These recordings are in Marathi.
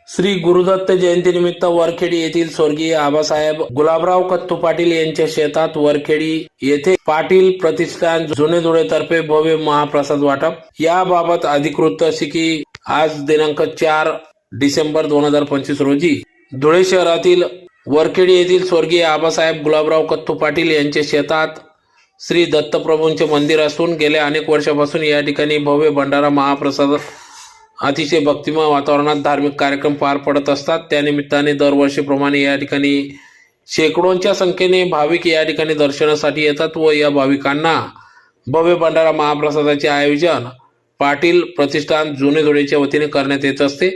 श्री गुरुदत्त जयंतीनिमित्त वरखेडी येथील स्वर्गीय आबासाहेब गुलाबराव कत्तू पाटील यांच्या शेतात वरखेडी येथे पाटील प्रतिष्ठान जुने धुळेतर्फे भव्य महाप्रसाद वाटप याबाबत अधिकृत अशी की आज दिनांक 4 डिसेंबर 2025 रोजी धुळे शहरातील वरखेडी येथील स्वर्गीय आबासाहेब गुलाबराव कत्तू पाटील यांच्या शेतात श्री दत्तप्रभूंचे मंदिर असून गेल्या अनेक वर्षापासून या ठिकाणी भव्य भंडारा महाप्रसाद अतिशय भक्तिमय वातावरणात धार्मिक कार्यक्रम पार पडत असतात। त्यानिमित्ताने दरवर्षीप्रमाणे या ठिकाणी शेकडोंच्या संख्येने भाविक या ठिकाणी दर्शनासाठी येतात व या भाविकांना भव्य भंडारा महाप्रसादाचे आयोजन पाटील प्रतिष्ठान जुने धुळेच्या वतीने करण्यात येत असते।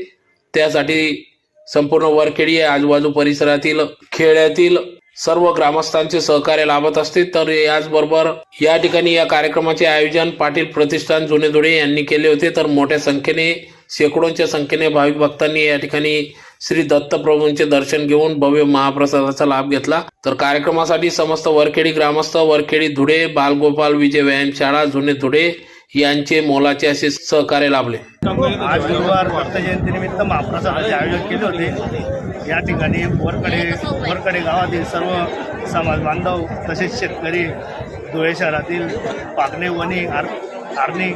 त्यासाठी संपूर्ण वरखेडी आजूबाजू परिसरातील खेड्यातील सर्व ग्रामस्थांचे सहकार्य लाभत असते। तर याचबरोबर या ठिकाणी या कार्यक्रमाचे आयोजन पाटील प्रतिष्ठान जुने धुळे यांनी केले होते। तर मोठ्या संख्येने शेकडोंच्या संख्येने भाविक भक्तांनी या ठिकाणी श्री दत्तप्रभूंचे दर्शन घेऊन भव्य महाप्रसादाचा लाभ घेतला। तर कार्यक्रमासाठी समस्त वरखेडी ग्रामस्थ, वरखेडी धुळे, बालगोपाल विजय व्यायामशाळा जुने धुळे यांचे मोलाचे असे सहकार्य लाभले। आज गुरुवार दत्त जयंतीनिमित्त महाप्रसादाचे आयोजन केले होते। या ठिकाणी वरकडे गावातील सर्व समाज बांधव तसेच शेतकरी, धुळे शहरातील पागणे, वणी, आर्णी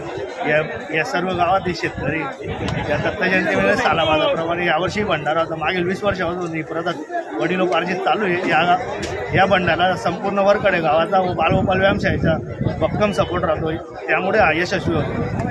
या सर्व गावातील शेतकरी या दत्त जयंतीमध्ये सालाबादाप्रमाणे यावर्षी भंडारा होता। मागील 20 वर्षापासून ही प्रथा वडिलोपार्जित चालू आहे। या भंडाराला संपूर्ण वरकडे गावाचा व बालगोपाल व्यायामशाळेचा भक्कम सपोर्ट राहतो, त्यामुळे हा यशस्वी होतो।